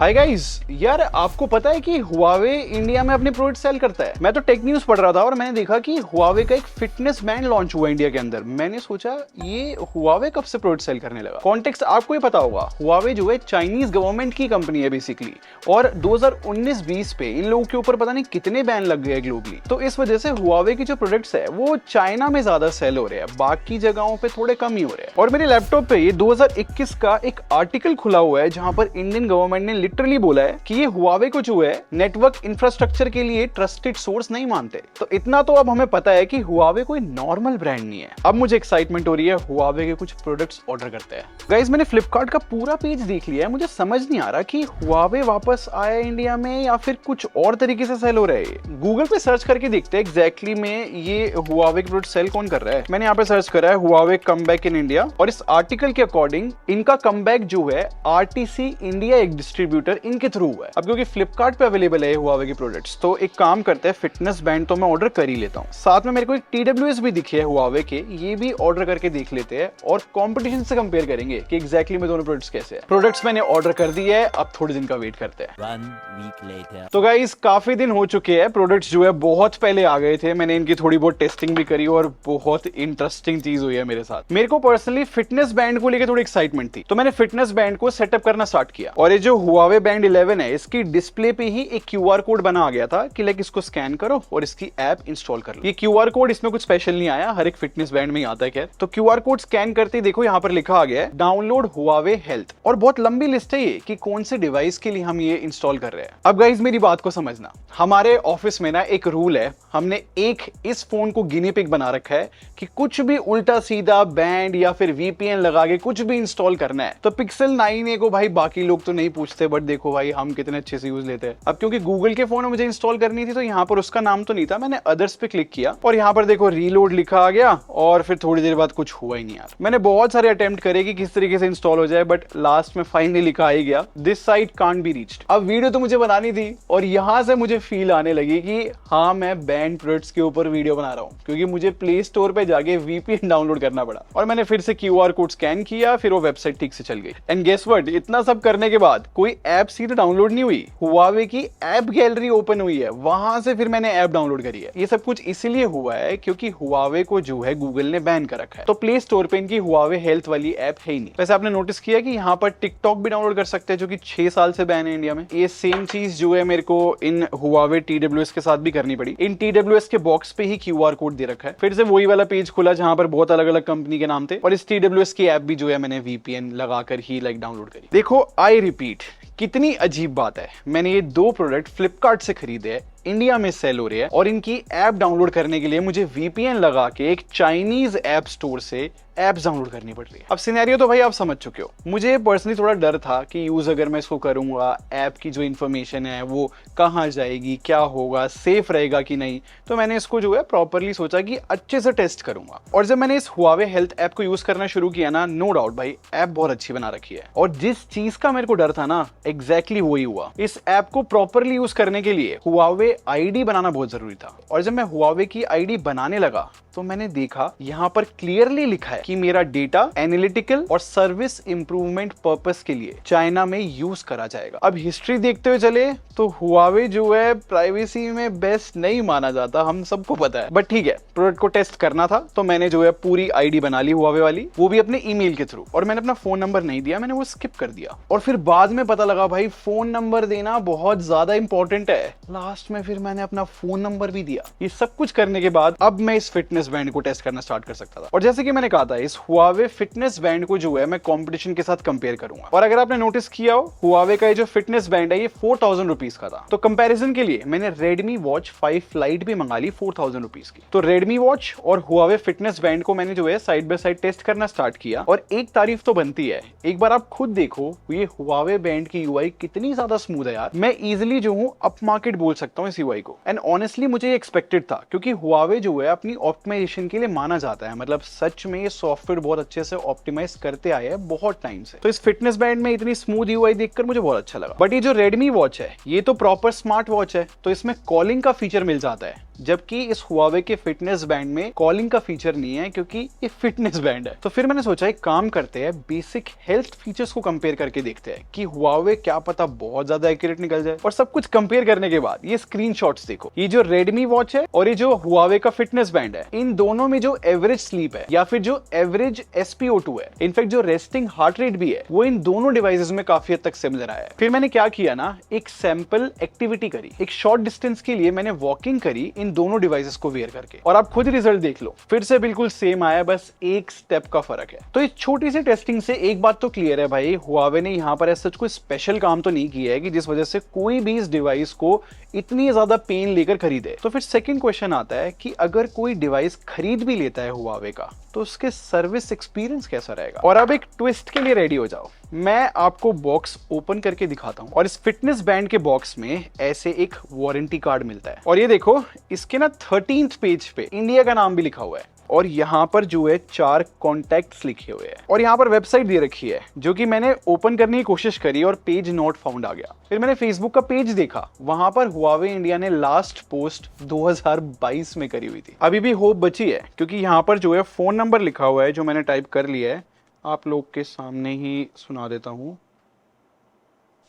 Hi guys, यार आपको पता है कि हुआवे इंडिया में अपने प्रोडक्ट सेल करता है। मैं तो टेक न्यूज पढ़ रहा था और मैंने देखा कि हुआवे का एक फिटनेस बैंड लॉन्च हुआ इंडिया के अंदर। मैंने सोचा ये हुआवे कब से प्रोडक्ट सेल करने लगा। कॉन्टेक्स्ट आपको ही पता होगा, हुआवे जो है चाइनीज गवर्नमेंट की कंपनी है बेसिकली, और 2019-20 पे इन लोगों के ऊपर पता नहीं कितने बैन लग गए ग्लोबली। तो इस वजह से हुआवे की जो प्रोडक्ट्स है वो चाइना में ज्यादा सेल हो रहे हैं, बाकी जगहों पे थोड़े कम ही हो रहे हैं। और मेरे लैपटॉप पे ये 2021 का एक आर्टिकल खुला हुआ है जहां पर इंडियन गवर्नमेंट ने लिटरली बोला है कि ये हुआवे को जो है नेटवर्क इंफ्रास्ट्रक्चर के लिए ट्रस्टेड सोर्स नहीं मानते। तो इतना तो अब हमें पता है कि हुआवे कोई नॉर्मल ब्रांड नहीं है। अब मुझे एक्साइटमेंट हो रही है हुआवे के कुछ प्रोडक्ट्स ऑर्डर करते हैं। गाइस, मैंने फ्लिपकार्ट का पूरा पेज देख लिया है, मुझे समझ नहीं आ रहा कि हुआवे वापस आया इंडिया में या फिर कुछ और तरीके से सेल हो रहा है। गूगल पे सर्च करके देखते हैं एग्जैक्टली में ये हुआवे के प्रोडक्ट सेल कौन कर रहा है। मैंने यहाँ पे सर्च करा है हुआवे कमबैक इन इंडिया, और इस आर्टिकल के अकॉर्डिंग इनका कमबैक जो है आरटीसी इंडिया एक डिस्ट्रीब्यूटर इनके थ्रू हुआ है। अब क्योंकि फ्लिपकार्ट पे अवेलेबल है हुआवे के प्रोडक्ट्स, तो एक काम करते हैं, फिटनेस बैंड तो मैं ऑर्डर कर ही लेता हूँ। साथ में मेरे को एक TWS भी दिखे है हुआवे के, ये भी ऑर्डर करके देख लेते हैं और कंपटीशन से कंपेयर करेंगे कि एग्जैक्टली में दोनों प्रोडक्ट्स कैसे हैं। प्रोडक्ट्स मैंने ऑर्डर कर दिए है, अब थोड़े दिन का वेट करते हैं। 1 week later. तो गाइस, काफी दिन हो चुके हैं, प्रोडक्ट्स जो है बहुत पहले आ गए थे। मैंने इनकी थोड़ी बहुत टेस्टिंग भी करी और बहुत इंटरेस्टिंग चीज हुई है मेरे साथ। मेरे को पर्सनली फिटनेस बैंड को लेकर थोड़ी एक्साइटमेंट थी, तो मैंने फिटनेस बैंड को सेटअप करना स्टार्ट किया। और ये जो हुआवे बैंड 11 है, इसकी डिस्प्ले पे ही एक QR कोड बना आ गया था कि लाइक इसको स्कैन करो और इसकी ऐप इंस्टॉल कर लो। ये QR कोड इसमें कुछ स्पेशल नहीं आया, हर एक फिटनेस बैंड में ही आता है। खैर, तो QR कोड स्कैन करते ही देखो यहाँ पर लिखा आ गया है डाउनलोड हुआवे हेल्थ, और बहुत लंबी लिस्ट है ये कि कौन से डिवाइस के लिए हम ये इंस्टॉल कर रहे हैं। अब गाइस, मेरी बात को समझना, हमारे ऑफिस में ना एक रूल है, हमने एक इस फोन को गिनी पिग बना रखा है कि कुछ भी उल्टा सीधा बैंड या फिर VPN लगा के कुछ भी इंस्टॉल करना है तो पिक्सल 9A को भाई बाकी लोग तो नहीं पूछते, बट देखो भाई हम कितने अच्छे से यूज लेते हैं। अब क्योंकि गूगल के फोन में मुझे इंस्टॉल करनी थी तो यहाँ पर उसका नाम तो नहीं था, मैंने अदर्स पे क्लिक किया और यहाँ पर देखो रीलोड लिखा आ गया, और फिर थोड़ी देर बाद कुछ हुआ ही नहीं। यार, मैंने बहुत सारे अटेम्प्ट करे कि किस तरीके से इंस्टॉल हो जाए, बट लास्ट में फाइनली लिखा आ ही गया this site can't be reached. अब वीडियो तो मुझे बनानी थी और यहाँ से मुझे फील आने लगी कि हाँ, मैं बैंड प्रोडक्ट्स के ऊपर वीडियो बना रहा हूँ, क्योंकि मुझे प्ले स्टोर पे जाके VPN डाउनलोड करना पड़ा और मैंने फिर से QR कोड स्कैन किया, फिर वो वेबसाइट ठीक से चल गई। एंड गेस व्हाट, इतना सब करने के बाद कोई ऐप सीधे डाउनलोड नहीं हुई, हुआवे की ऐप गैलरी ओपन हुई है, वहां से फिर मैंने ऐप डाउनलोड करी है। ये सब कुछ इसीलिए हुआ है क्योंकि हुआवे को जो है गूगल ने बैन कर रखा है, तो प्ले स्टोर पे इनकी हुआवे हेल्थ वाली ऐप है ही नहीं। वैसे आपने नोटिस किया कि यहाँ पर टिकटॉक भी डाउनलोड कर सकते हैं, जो कि 6 साल से बैन है इंडिया में। ये सेम चीज जो है मेरे को इन हुआवे TWS के साथ भी करनी पड़ी। इन TWS के बॉक्स पे ही QR कोड दे रखा है। फिर से वही वाला पेज खुला जहां पर बहुत अलग अलग कंपनी के नाम थे, और इस TWS की ऐप भी जो है मैंने VPN लगाकर ही लाइक डाउनलोड करी। देखो, आई रिपीट, कितनी अजीब बात है, मैंने ये 2 प्रोडक्ट फ्लिपकार्ट से खरीदे हैं, इंडिया में सेल हो रही है, और इनकी ऐप डाउनलोड करने के लिए मुझे VPN लगा के एक चाइनीज ऐप स्टोर से ऐप्स डाउनलोड करनी पड़ रही है। अब सिनेरियो तो भाई आप समझ चुके हो। मुझे पर्सनली थोड़ा डर था कि यूज अगर मैं इसको करूंगा, ऐप की जो इन्फॉर्मेशन है वो कहाँ जाएगी, क्या होगा, सेफ रहेगा कि नहीं। तो मैंने इसको जो है प्रॉपरली सोचा कि अच्छे से टेस्ट करूंगा, और जब मैंने इस हुआवे हेल्थ ऐप को यूज करना शुरू किया ना, नो डाउट भाई ऐप बहुत अच्छी बना रखी है, और जिस चीज का मेरे को डर था ना, एग्जैक्टली वही हुआ। इस ऐप को प्रॉपरली यूज करने के लिए हुआवे ID बनाना बहुत जरूरी था, और जब मैं हुआवे की ID बनाने लगा तो मैंने देखा यहाँ पर क्लियरली लिखा है कि मेरा डेटा एनालिटिकल और सर्विस इंप्रूवमेंट पर्पस के लिए चाइना में यूज करा जाएगा। अब हिस्ट्री देखते हुए चले तो हुआवे जो है प्राइवेसी में बेस्ट नहीं माना जाता, हम सबको पता है, बट ठीक है, प्रोडक्ट को टेस्ट करना था तो मैंने जो है पूरी ID बना ली हुआवे वाली, वो भी अपने ईमेल के थ्रू, और मैंने अपना फोन नंबर नहीं दिया, मैंने वो स्किप कर दिया। और फिर बाद में पता लगा भाई फोन नंबर देना बहुत ज्यादा इंपॉर्टेंट है, लास्ट में फिर मैंने अपना फोन नंबर भी दिया। ये सब कुछ करने के बाद अब मैं इस फिटनेस बैंड को टेस्ट करना स्टार्ट कर सकता था, और जैसे कि मैंने कहा था, इस हुआवे फिटनेस बैंड को जो है मैं कंपटीशन के साथ कंपेयर करूंगा। और अगर आपने नोटिस किया हो, हुआवे का ये जो फिटनेस बैंड है ये 4000 रुपीज का था, तो कंपैरिजन के लिए मैंने Redmi Watch 5 Lite भी मंगा ली 4000 रुपीज की। तो Redmi Watch और हुआवे फिटनेस बैंड को मैंने जो है साइड बाय साइड टेस्ट करना स्टार्ट किया, और एक तारीफ तो बनती है, एक बार आप खुद देखो ये हुआवे बैंड की UI कितनी ज्यादा स्मूथ है यार। मैं इजिली जो हूँ अप मार्केट बोल सकता हूँ इस UI को, एंड ऑनेस्टली मुझे ये एक्सपेक्टेड था, क्योंकि हुआवे जो है अपनी ऑप्टिमाइजेशन के लिए माना जाता है, मतलब सच में ये सॉफ्टवेयर बहुत अच्छे से ऑप्टिमाइज करते आए हैं बहुत टाइम से। तो इस फिटनेस बैंड में इतनी स्मूथ UI देखकर मुझे बहुत अच्छा लगा। बट ये जो Redmi वॉच है ये तो प्रॉपर स्मार्ट वॉच है, तो इसमें कॉलिंग का फीचर मिल जाता है, जबकि इस हुआवे के फिटनेस बैंड में कॉलिंग का फीचर नहीं है क्योंकि ये फिटनेस बैंड है। तो फिर मैंने सोचा एक काम करते हैं, बेसिक हेल्थ फीचर्स को कंपेयर करके देखते हैं कि हुआवे क्या पता बहुत ज्यादा एक्यूरेट निकल जाए। और सब कुछ कंपेयर करने के बाद ये स्क्रीनशॉट्स देखो, ये जो रेडमी वॉच है और ये जो हुआवे का फिटनेस बैंड है, इन दोनों में जो एवरेज स्लीप है या फिर जो एवरेज SpO2 है, इनफैक्ट जो रेस्टिंग हार्ट रेट भी है, वो इन दोनों डिवाइसेस में काफी हद तक सिमिलर आया है। फिर मैंने क्या किया ना, एक सैंपल एक्टिविटी करी, एक शॉर्ट डिस्टेंस के लिए मैंने वॉकिंग करी इन दोनों डिवाइसेस को वेयर करके, और आप खुद रिजल्ट देख लो, फिर से बिल्कुल सेम आया, बस एक स्टेप का फर्क है। तो इस छोटी सी टेस्टिंग से एक बात तो क्लियर है भाई, हुआवे ने यहाँ पर ऐसा कोई स्पेशल काम तो नहीं किया है कि जिस वजह से कोई भी इस डिवाइस को इतनी ज्यादा पेन लेकर खरीदे। तो फिर सेकंड क्वेश्चन आता है कि अगर कोई डिवाइस खरीद भी लेता है हुआवे का, तो उसके सर्विस एक्सपीरियंस कैसा रहेगा। और अब एक ट्विस्ट के लिए रेडी हो जाओ, मैं आपको बॉक्स ओपन करके दिखाता हूं। और इस फिटनेस बैंड के बॉक्स में ऐसे एक वारंटी कार्ड मिलता है, और ये देखो इसके ना 13th पेज पे इंडिया का नाम भी लिखा हुआ है, और यहाँ पर जो है 4 कॉन्टैक्ट्स लिखे हुए हैं, और यहाँ पर वेबसाइट दे रखी है जो कि मैंने ओपन करने की कोशिश करी और पेज नॉट फाउंड आ गया। फिर मैंने फेसबुक का पेज देखा, वहां पर हुआवे इंडिया ने लास्ट पोस्ट 2022 में करी हुई थी। अभी भी होप बची है क्योंकि यहाँ पर जो है फोन नंबर लिखा हुआ है जो मैंने टाइप कर लिया है, आप लोग के सामने ही सुना देता हूँ,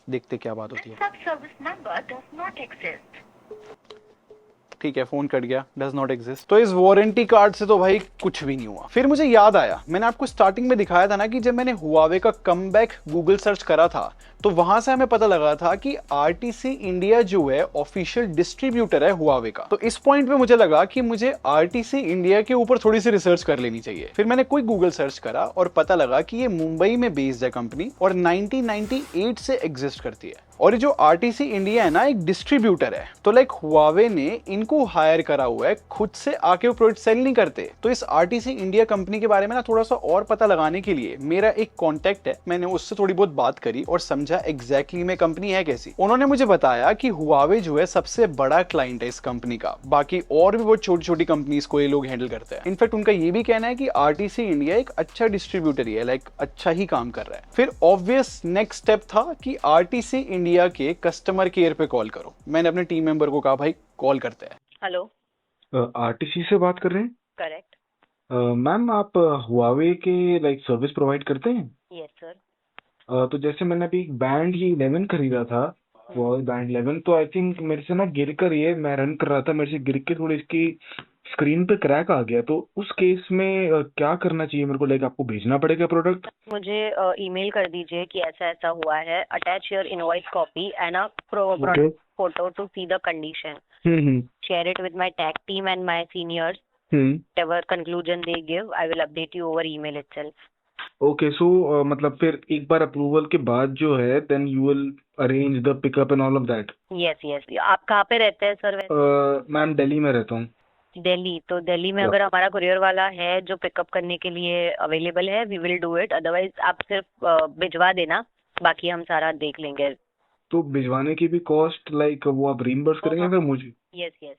देखते क्या बात होती है। ठीक है, फोन कट गया, डज नॉट एग्जिस्ट। तो इस वारंटी कार्ड से तो भाई कुछ भी नहीं हुआ। फिर मुझे याद आया, मैंने आपको स्टार्टिंग में दिखाया था ना कि जब मैंने हुआवे का कमबैक गूगल सर्च करा था, तो वहां से हमें पता लगा था कि RTC इंडिया जो है ऑफिशियल डिस्ट्रीब्यूटर है हुआवे का। तो इस पॉइंट पे मुझे लगा कि मुझे RTC इंडिया के ऊपर थोड़ी सी रिसर्च कर लेनी चाहिए। फिर मैंने कोई गूगल सर्च करा और पता लगा कि ये मुंबई में बेस्ड है कंपनी, और 1998 से एग्जिस्ट करती है। और ये जो RTC इंडिया है ना, एक डिस्ट्रीब्यूटर है, तो लाइक हुआवे ने इनको हायर करा हुआ है, खुद से आके वो प्रोडक्ट सेल नहीं करते। तो इस RTC इंडिया कंपनी के बारे में ना थोड़ा सा और पता लगाने के लिए मेरा एक कॉन्टेक्ट है, मैंने उससे थोड़ी बहुत बात करी और समझा एग्जैक्टली में कंपनी है कैसी। उन्होंने मुझे बताया कि हुआवे जो है सबसे बड़ा क्लाइंट है इस कंपनी का, बाकी और भी बहुत छोटी छोटी कंपनीज को ये लोग हैंडल करते हैं। इनफैक्ट उनका ये भी कहना है कि RTC इंडिया एक अच्छा डिस्ट्रीब्यूटर ही है, लाइक अच्छा ही काम कर रहा है। फिर ऑब्वियस नेक्स्ट स्टेप था कि RTC इंडिया के कस्टमर केयर पे कॉल करो। मैंने अपने टीम मेंबर को कहा भाई कॉल करते हैं। हेलो, RTC से बात कर रहे हैं? करेक्ट। मैम आप हुआवे के लाइक सर्विस प्रोवाइड करते हैं? Yes sir. तो जैसे मैंने अभी एक बैंड ये 11 खरीदा था, हुआवे बैंड 11, तो आई थिंक मेरे से ना गिर कर, ये मैं रन कर रहा था, मेरे से गिर के थोड़ी इसकी स्क्रीन पे क्रैक आ गया। तो उस केस में क्या करना चाहिए मेरे को? लाइक आपको भेजना पड़ेगा प्रोडक्ट? मुझे ईमेल कर दीजिए कि ऐसा ऐसा हुआ है, attach your invoice copy and a okay. Photo to see the condition, hmm. Share it with my tag team and my seniors, hmm. whatever conclusion they give, I will update you over email itself. Okay, so मतलब फिर एक बार approval के बाद जो है then you will arrange the pickup and all of that? Yes yes. आप कहाँ पे रहते हैं सर वैसे? मैम दिल्ली में रहता हूँ। दिल्ली? तो दिल्ली में अगर हमारा कुरियर वाला है जो पिकअप करने के लिए अवेलेबल है, we will do it. Otherwise आप सिर्फ भिजवा देना, बाकी हम सारा देख लेंगे। तो भिजवाने की भी कॉस्ट लाइक वो आप रीइंबर्स करेंगे फिर मुझे? Yes yes.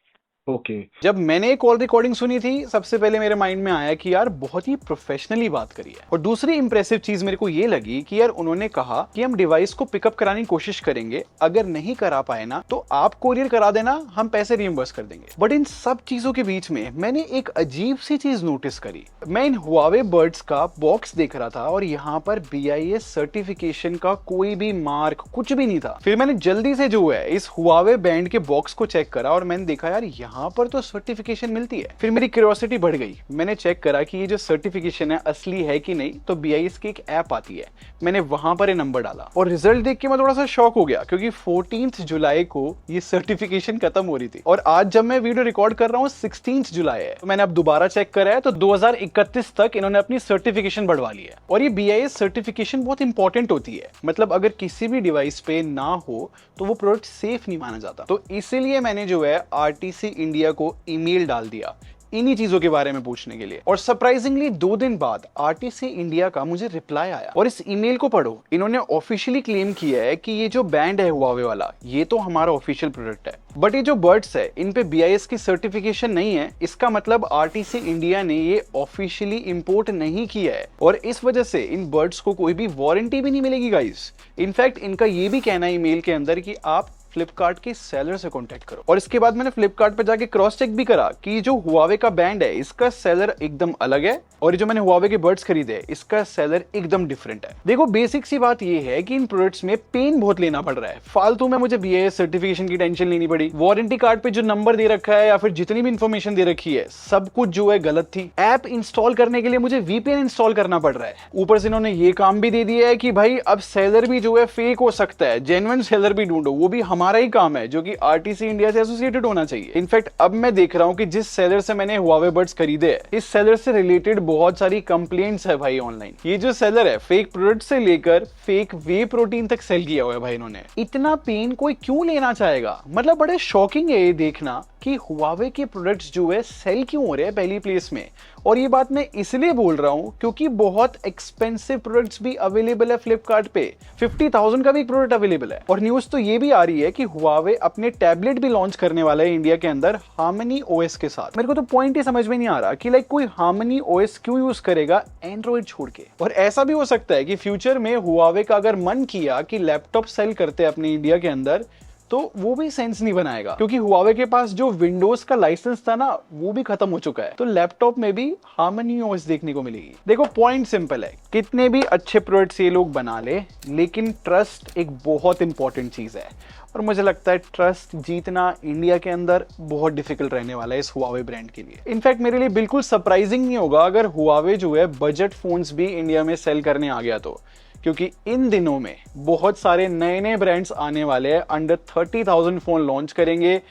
ओके। जब मैंने एक कॉल रिकॉर्डिंग सुनी थी, सबसे पहले मेरे माइंड में आया कि यार बहुत ही प्रोफेशनली बात करी है। और दूसरी इंप्रेसिव चीज मेरे को ये लगी कि यार उन्होंने कहा कि हम डिवाइस को पिकअप कराने की कोशिश करेंगे, अगर नहीं करा पाए ना तो आप कोरियर करा देना, हम पैसे रिइंबर्स कर देंगे। बट इन सब चीजों के बीच में मैंने एक अजीब सी चीज नोटिस करी। मैं इन हुआवे बर्ड्स का बॉक्स देख रहा था और यहाँ पर BIS सर्टिफिकेशन का कोई भी मार्क कुछ भी नहीं था। फिर मैंने जल्दी से जो है इस हुआवे बैंड के बॉक्स को चेक करा और मैंने देखा यार यहाँ पर तो सर्टिफिकेशन मिलती है। फिर मेरी क्यूरियोसिटी बढ़ गई, मैंने चेक करा कि ये जो सर्टिफिकेशन है असली है कि नहीं। तो BIS की एक ऐप आती है, मैंने वहां पर ये नंबर डाला और रिजल्ट देख के मैं थोड़ा सा शॉक हो गया क्योंकि 14 जुलाई को ये सर्टिफिकेशन खत्म हो रही थी और आज जब मैं वीडियो रिकॉर्ड कर रहा हूँ 16 जुलाई है। तो मैंने अब दोबारा चेक करा है तो 2031 तक इन्होंने अपनी सर्टिफिकेशन बढ़वा ली है। और ये BIS सर्टिफिकेशन बहुत इंपॉर्टेंट होती है, मतलब अगर किसी भी डिवाइस पे ना हो तो वो प्रोडक्ट सेफ नहीं माना जाता। तो इसीलिए मैंने जो है RTC इंडिया को ईमेल डाल दिया इन्हीं चीजों के बारे में पूछने के लिए। और सरप्राइजिंगली 2 दिन बाद RTC इंडिया का मुझे रिप्लाई आया और इस ईमेल को पढ़ो, इन्होंने ऑफिशियली क्लेम किया है कि ये जो बैंड है हुआवे वाला, ये तो हमारा ऑफिशियल प्रोडक्ट है, बट ये जो बर्ड्स है इन पे BIS की सर्टिफिकेशन नहीं है। इसका मतलब RTC इंडिया ने ये ऑफिशियली इंपोर्ट नहीं किया है और इस वजह से इन बर्ड्स को कोई भी वारंटी भी नहीं मिलेगी गाइस। इनफैक्ट इनका ये भी कहना है ईमेल के अंदर कि आप फ्लिपकार्ट के सेलर से कांटेक्ट करो। और इसके बाद मैंने फ्लिपकार्ट पे जाके क्रॉस चेक भी करा कि जो हुआवे का बैंड है इसका सेलर एकदम अलग है और ये जो मैंने हुआवे के बड्स खरीदे इसका सेलर एकदम डिफरेंट है। देखो बेसिक सी बात ये है कि इन प्रोडक्ट्स में पेन बहुत लेना पड़ रहा है, फालतू में मुझे BIS सर्टिफिकेशन की टेंशन लेनी पड़ी, वारंटी कार्ड पे जो नंबर दे रखा है या फिर जितनी भी इंफॉर्मेशन दे रखी है सब कुछ जो है गलत थी। ऐप इंस्टॉल करने के लिए मुझे VPN इंस्टॉल करना पड़ रहा है। ऊपर से इन्होंने ये काम भी दे दिया है कि भाई अब सेलर भी जो है फेक हो सकता है, जेन्युइन सेलर भी ढूंढो, वो भी हमारा ही काम है जो कि RTC इंडिया से एसोसिएटेड होना चाहिए। इनफैक्ट अब मैं देख रहा हूँ कि जिस सेलर से मैंने हुआवे बड्स खरीदे हैं इस सेलर से रिलेटेड बहुत सारी कंप्लेंट्स है भाई ऑनलाइन। ये जो सेलर है फेक प्रोडक्ट से लेकर फेक वे प्रोटीन तक सेल किया हुआ है भाई इन्होंने। इतना पेन कोई क्यों लेना चाहेगा? मतलब बड़े शॉकिंग है ये देखना कि हुआवे के प्रोडक्ट्स जो है सेल क्यों हो रहे हैं पहली प्लेस में। और ये बात मैं इसलिए बोल रहा हूं क्योंकि बहुत एक्सपेंसिव प्रोडक्ट्स भी अवेलेबल है फ्लिपकार्ट पे, 50,000 का भी एक प्रोडक्ट अवेलेबल है। और न्यूज तो ये भी आ रही है कि हुआवे अपने टैबलेट भी लॉन्च करने वाला है इंडिया के अंदर हार्मनी OS के साथ। मेरे को तो पॉइंट ही समझ में नहीं आ रहा कि कोई हार्मनी OS क्यों यूज करेगा एंड्रॉइड छोड़ के। और ऐसा भी हो सकता है कि फ्यूचर में हुआवे का अगर मन किया कि लैपटॉप सेल करते हैं अपने इंडिया के अंदर तो वो भी सेंस नहीं बनाएगा, क्योंकि हुआवे के पास जो विंडोज का लाइसेंस था ना वो भी खत्म हो चुका है। तो लैपटॉप में भी हार्मनी OS देखने को मिलेगी। देखो पॉइंट सिंपल है, कितने भी अच्छे प्रोडक्ट्स ये लोग बना ले लेकिन ट्रस्ट एक बहुत इंपॉर्टेंट चीज है और मुझे लगता है ट्रस्ट जीतना इंडिया के अंदर बहुत डिफिकल्ट रहने वाला है इस हुआवे ब्रांड के लिए। इनफैक्ट मेरे लिए बिल्कुल सरप्राइजिंग नहीं होगा अगर हुआवे जो है बजट फोन्स भी इंडिया में सेल करने आ गया तो, क्योंकि इन दिनों में बहुत सारे नए नए ब्रांड्स आने वाले हैं, अंडर 30,000 फोन लॉन्च करेंगे।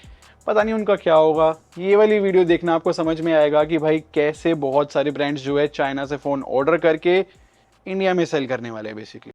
पता नहीं उनका क्या होगा। ये वाली वीडियो देखना आपको समझ में आएगा कि भाई कैसे बहुत सारे ब्रांड्स जो है चाइना से फोन ऑर्डर करके इंडिया में सेल करने वाले हैं बेसिकली।